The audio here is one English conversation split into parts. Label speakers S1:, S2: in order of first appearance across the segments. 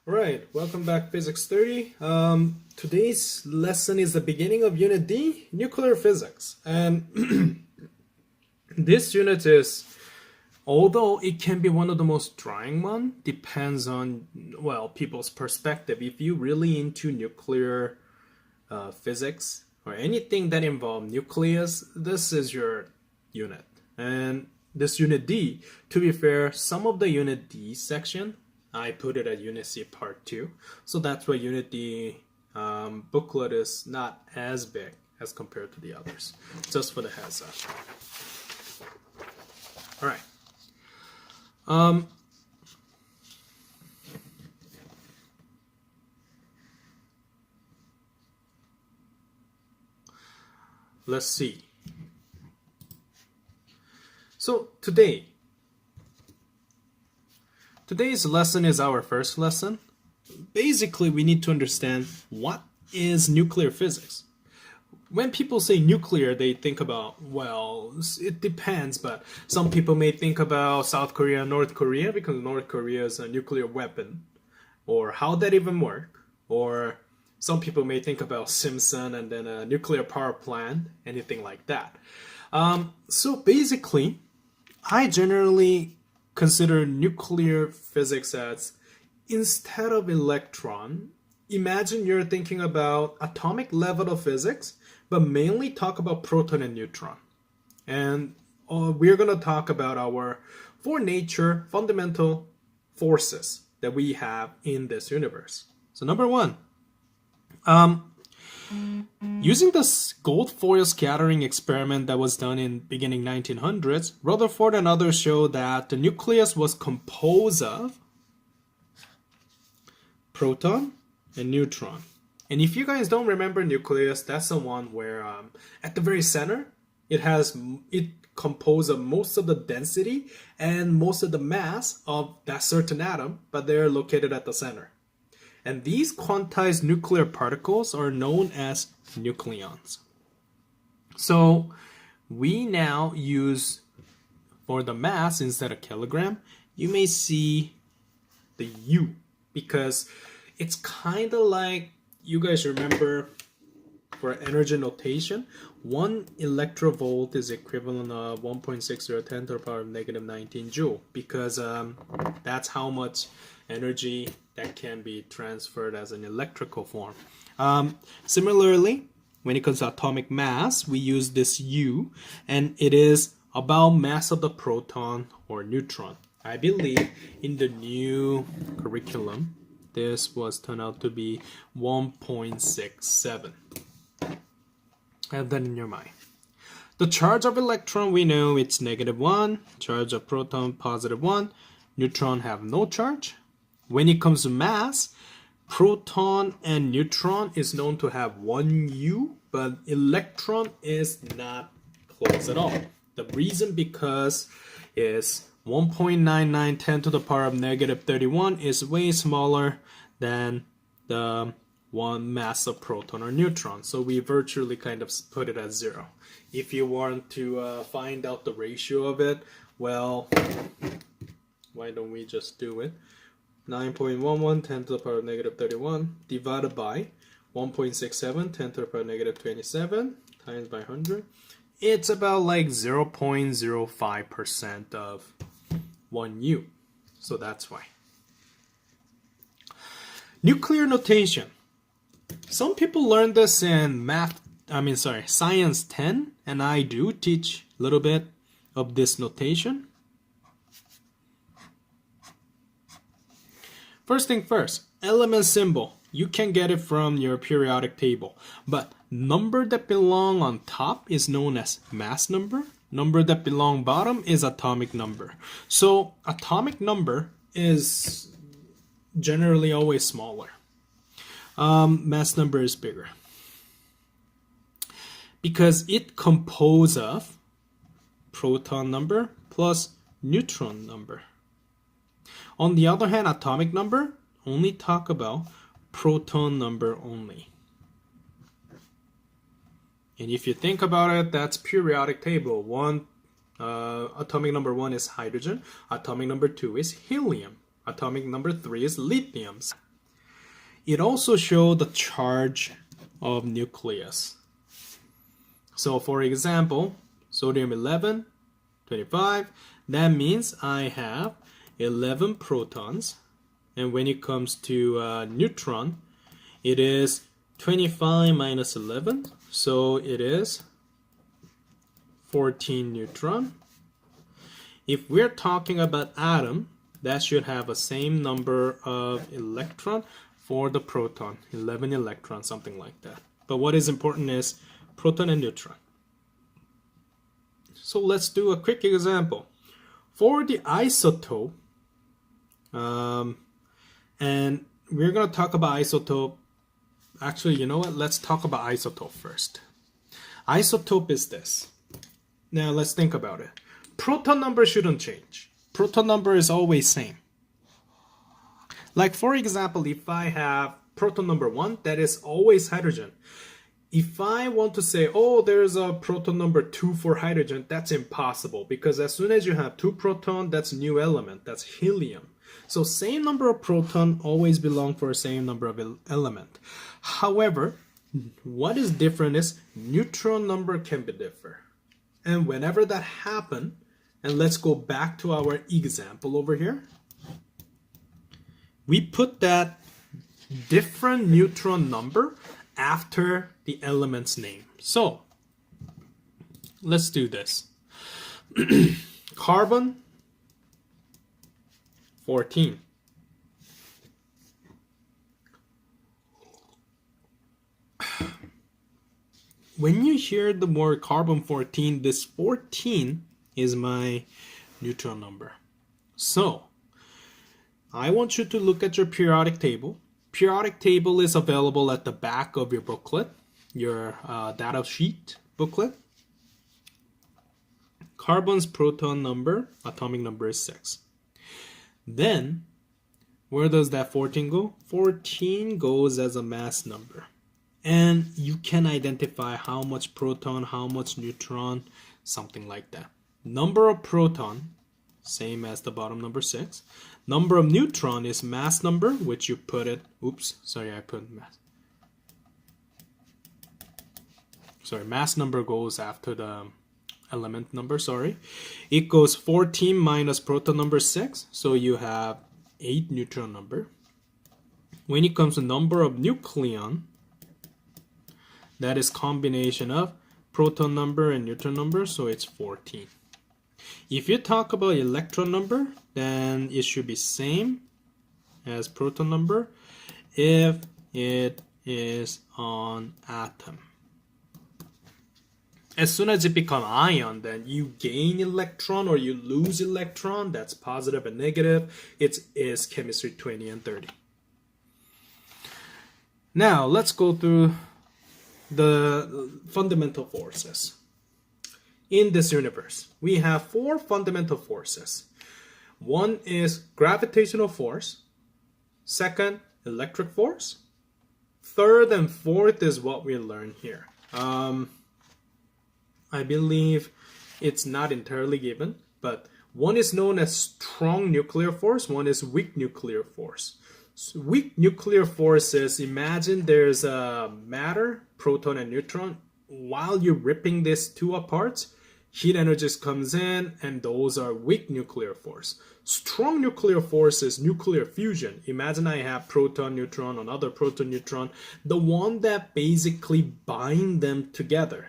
S1: Right, welcome back Physics 30. Today's lesson is the beginning of Unit D, Nuclear Physics. And this unit is, although it can be one of the most trying one, depends on, well, people's perspective. If you really into nuclear physics or anything that involves nucleus, this is your unit. And this Unit D, to be fair, some of the Unit D section I put it at Unit C Part 2. So that's why Unit D booklet is not as big as compared to the others. Just for the heads up. Alright. Let's see. So today's lesson is our first lesson. Basically, we need to understand what is nuclear physics. When people say nuclear, they think about, well, it depends, but some people may think about South Korea and North Korea because North Korea is a nuclear weapon, or how that even work, or some people may think about Simpson and then a nuclear power plant, anything like that. So basically, I generally consider nuclear physics as, instead of electron, imagine you're thinking about atomic level of physics, but mainly talk about proton and neutron. And we're going to talk about our four nature fundamental forces that we have in this universe. So number one, using the gold foil scattering experiment that was done in beginning 1900s, Rutherford and others showed that the nucleus was composed of proton and neutron. And if you guys don't remember nucleus, that's the one where at the very center, it composed of most of the density and most of the mass of that certain atom, but they're located at the center. And these quantized nuclear particles are known as nucleons. So we now use, for the mass instead of kilogram, you may see the U, because it's kind of like, you guys remember for energy notation, 1 electrovolt is equivalent of 1.60 10 to the power of negative 19 joule, because that's how much energy that can be transferred as an electrical form. Similarly, when it comes to atomic mass, we use this U, and it is about mass of the proton or neutron. I believe in the new curriculum, this was turned out to be 1.67. Have that in your mind. The charge of electron, we know it's -1. Charge of proton, +1. Neutron have no charge. When it comes to mass, proton and neutron is known to have 1 U, but electron is not close at all. The reason because is 1.99 10 to the power of negative 31 is way smaller than the one mass of proton or neutron. So we virtually kind of put it at 0. If you want to find out the ratio of it, well, why don't we just do it? 9.11 10 to the power of negative 31 divided by 1.67 10 to the power of negative 27 times by 100. It's about like 0.05% of 1 U. So that's why. Nuclear notation. Some people learn this in Science 10, and I do teach a little bit of this notation. First thing first, element symbol. You can get it from your periodic table, but number that belong on top is known as mass number. Number that belong bottom is atomic number. So atomic number is generally always smaller. Mass number is bigger because it composes of proton number plus neutron number. On the other hand, atomic number only talk about proton number only. And if you think about it, that's periodic table. Atomic number 1 is hydrogen. Atomic number 2 is helium. Atomic number 3 is lithium. it also shows the charge of nucleus. So for example, sodium 11, 25, that means I have 11 protons. And when it comes to neutron, it is 25 minus 11. So it is 14 neutron. If we're talking about atom, that should have the same number of electron for the proton, 11 electrons, something like that. But what is important is proton and neutron. So let's do a quick example. For the isotope, and we're going to talk about isotope. Actually, you know what? Let's talk about isotope first. Isotope is this. Now let's think about it. Proton number shouldn't change. Proton number is always same. Like for example, if I have proton number 1, that is always hydrogen. If I want to say, oh, there's a proton number 2 for hydrogen, that's impossible because as soon as you have 2 proton, that's new element, that's helium. So same number of proton always belong for the same number of element. However, what is different is neutron number can be different. And whenever that happens, and let's go back to our example over here, we put that different neutron number after the element's name. So let's do this. Carbon 14. When you hear the word carbon 14, this 14 is my neutron number. So I want you to look at your periodic table. Periodic table is available at the back of your booklet, your data sheet booklet. Carbon's proton number, atomic number is 6. Then, where does that 14 go? 14 goes as a mass number. And you can identify how much proton, how much neutron, something like that. Number of proton, same as the bottom number 6. Number of neutron is mass number, which you put it, I put mass. Mass number goes after the element number, It goes 14 minus proton number 6, so you have 8 neutron number. When it comes to number of nucleon, that is combination of proton number and neutron number, so it's 14. If you talk about electron number, then it should be same as proton number if it is on atom. As soon as it becomes ion, then you gain electron or you lose electron. That's positive and negative. It is chemistry 20 and 30. Now let's go through the fundamental forces. In this universe, we have 4 fundamental forces. One is gravitational force. Second, electric force. Third and fourth is what we learn here. I believe it's not entirely given, but one is known as strong nuclear force, one is weak nuclear force. So weak nuclear force is, imagine there's a matter, proton and neutron. While you're ripping these two apart, heat energy comes in, and those are weak nuclear force. Strong nuclear force is nuclear fusion. Imagine I have proton, neutron, another proton, neutron. The one that basically bind them together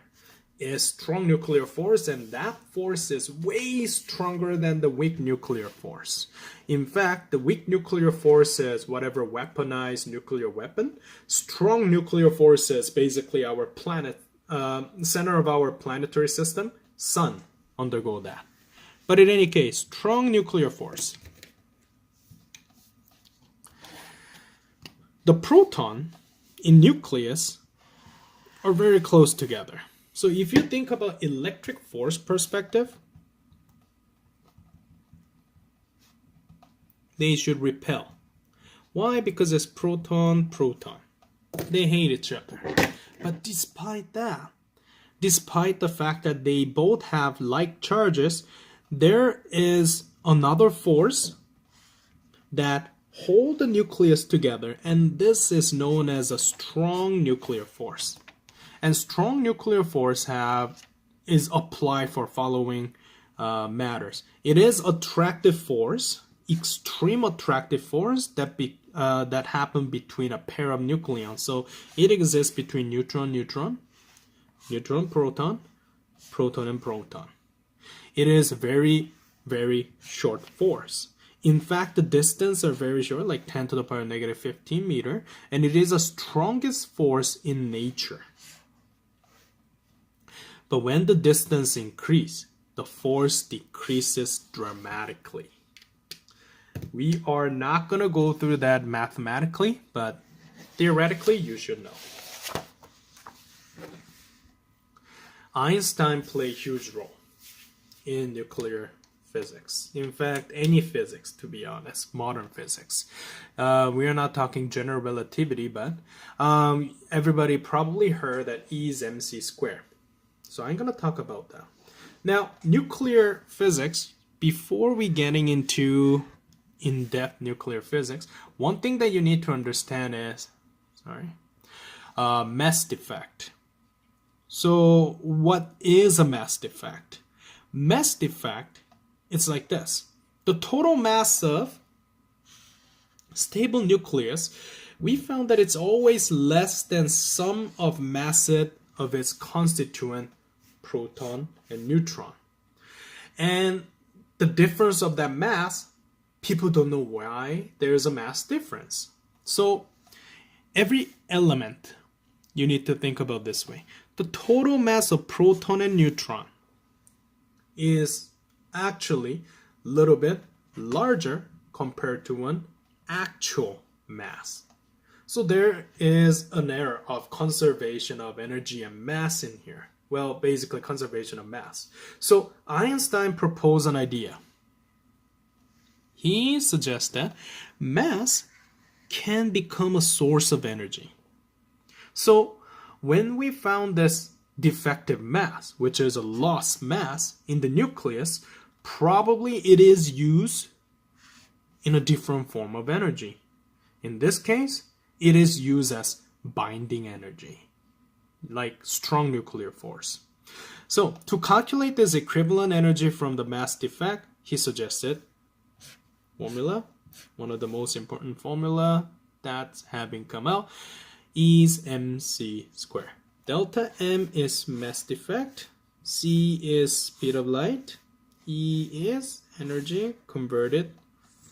S1: is strong nuclear force, and that force is way stronger than the weak nuclear force. In fact, the weak nuclear force is whatever weaponized nuclear weapon. Strong nuclear force is basically our planet, center of our planetary system, sun, undergo that. But in any case, strong nuclear force. The proton in nucleus are very close together. So if you think about electric force perspective, they should repel. Why? Because it's proton, proton. They hate each other. But despite that, despite the fact that they both have like charges, there is another force that hold the nucleus together, and this is known as a strong nuclear force. And strong nuclear force is applied for following matters. It is attractive force, extreme attractive force that happen between a pair of nucleons. So it exists between neutron, neutron, neutron, proton, proton, and proton. It is very, very short force. In fact, the distance are very short, like 10 to the power negative 15 meter, and it is the strongest force in nature. But when the distance increases, the force decreases dramatically. We are not going to go through that mathematically, but theoretically, you should know. Einstein played a huge role in nuclear physics. In fact, any physics, to be honest, modern physics. We are not talking general relativity, but everybody probably heard that E is mc squared. So I'm going to talk about that. Now, nuclear physics, before we getting into in-depth nuclear physics, one thing that you need to understand is, mass defect. So what is a mass defect? Mass defect, it's like this. The total mass of stable nucleus, we found that it's always less than sum of masses of its constituent proton and neutron. And the difference of that mass, people don't know why there's a mass difference. So every element, you need to think about this way. The total mass of proton and neutron is actually a little bit larger compared to an actual mass. So there is an error of conservation of energy and mass in here. Well, basically conservation of mass. So Einstein proposed an idea. He suggested mass can become a source of energy. So when we found this defective mass, which is a lost mass in the nucleus, probably it is used in a different form of energy. In this case, it is used as binding energy, like strong nuclear force. So to calculate this equivalent energy from the mass defect, he suggested formula, one of the most important formula that's having come out, is mc squared. Delta M is mass defect, c is speed of light, E is energy converted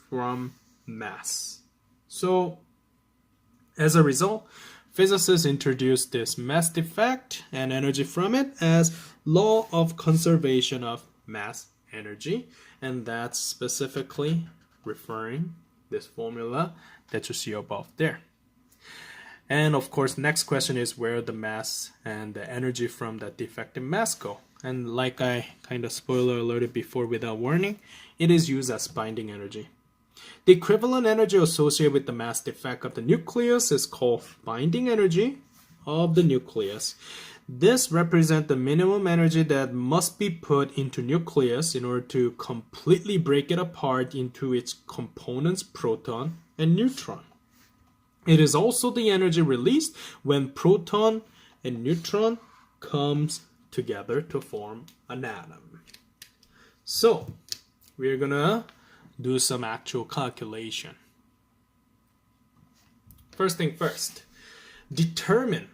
S1: from mass. So as a result, physicists introduced this mass defect and energy from it as law of conservation of mass energy, and that's specifically referring this formula that you see above there. And of course, next question is where the mass and the energy from that defective mass go. And like I kind of spoiler alerted before without warning, it is used as binding energy. The equivalent energy associated with the mass defect of the nucleus is called binding energy of the nucleus. This represents the minimum energy that must be put into nucleus in order to completely break it apart into its components, proton and neutron. It is also the energy released when proton and neutron comes together to form an atom. So we're gonna do some actual calculation. First thing first, determine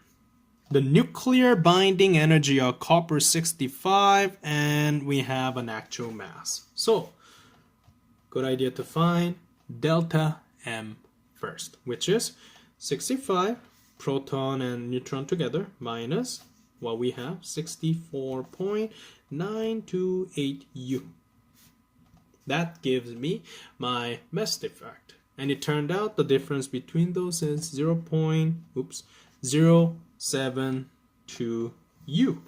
S1: the nuclear binding energy of copper-65, and we have an actual mass. So good idea to find delta M first, which is 65 proton and neutron together minus what we have, 64.928 U. That gives me my mass defect, and it turned out the difference between those is 0.072 U.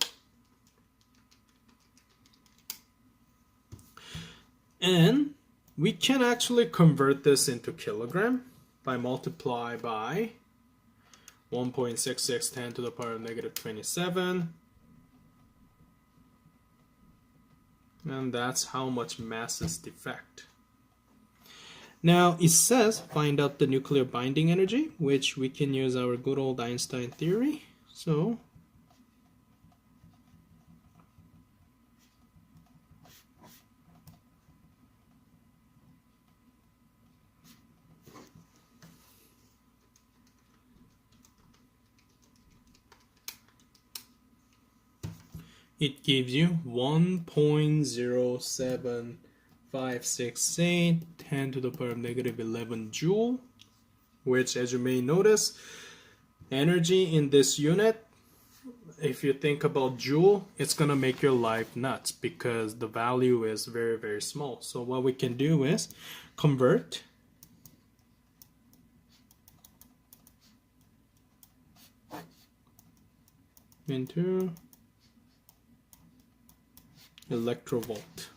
S1: And we can actually convert this into kilogram by multiply by 1.66 10 to the power of negative 27. And that's how much mass is defect. Now it says find out the nuclear binding energy, which we can use our good old Einstein theory. So it gives you 1.07568 10 to the power of negative 11 joule, which, as you may notice, energy in this unit, if you think about joule, it's going to make your life nuts because the value is very, very small. So what we can do is convert into electrovolt.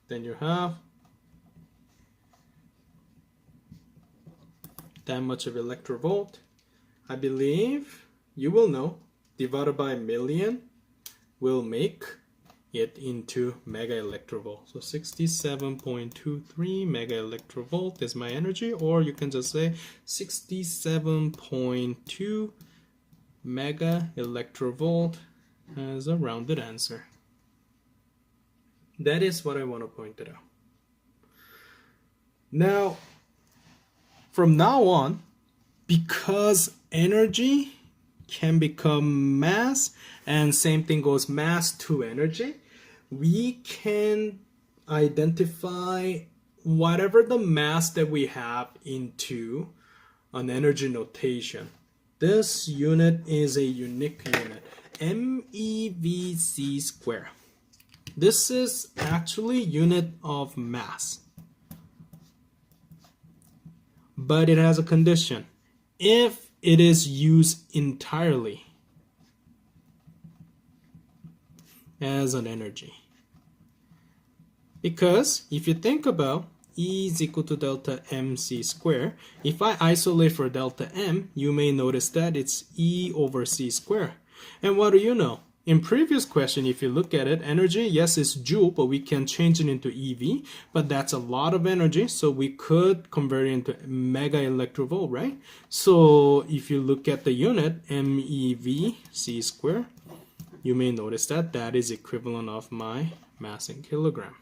S1: Then you have that much of electrovolt. I believe you will know, divided by a million will make it into mega electrovolt. So 67.23 mega electrovolt is my energy, or you can just say 67.2 mega electrovolt as a rounded answer. That is what I want to point it out. Now, from now on, because energy can become mass, and same thing goes mass to energy, we can identify whatever the mass that we have into an energy notation. This unit is a unique unit, MeV square. This is actually unit of mass. But it has a condition. If it is used entirely as an energy. Because if you think about E is equal to delta mc square, if I isolate for delta m, you may notice that it's E over c square. And what do you know? In previous question, if you look at it, energy, yes, it's joule, but we can change it into EV, but that's a lot of energy, so we could convert it into mega electrovolt, right? So if you look at the unit, MeV c square, you may notice that that is equivalent of my mass in kilogram.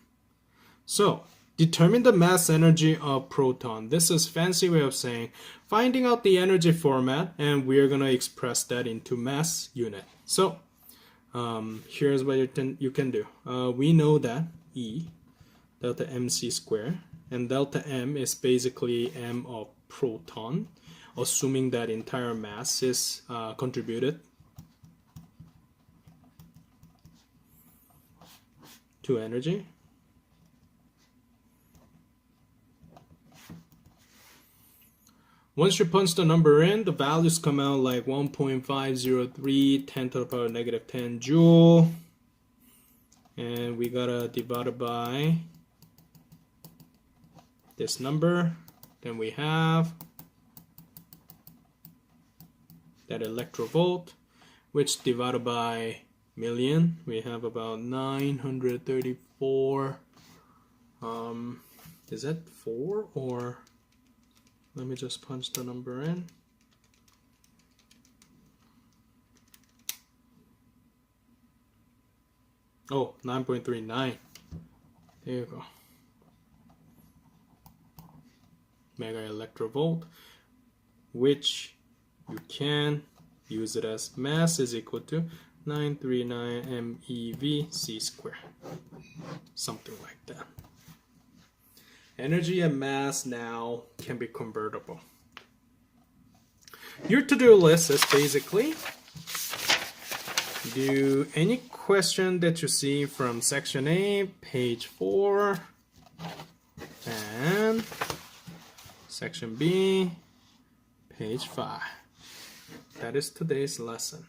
S1: So determine the mass energy of proton. This is fancy way of saying finding out the energy format, and we're going to express that into mass unit. So here's what you can do. We know that E, delta mc square, and delta m is basically m of proton, assuming that entire mass is contributed to energy. Once you punch the number in, the values come out like 1.503 10 to the power negative 10 joule. And we gotta divide it by this number. Then we have that electrovolt, which divided by million, we have about 934. Is that 4 or... Let me just punch the number in. Oh, 9.39. There you go. Mega electrovolt, which you can use it as mass is equal to 939 MeV c square. Something like that. Energy and mass now can be convertible. Your to-do list is basically do any question that you see from section A, page 4, and section B, page 5. That is today's lesson.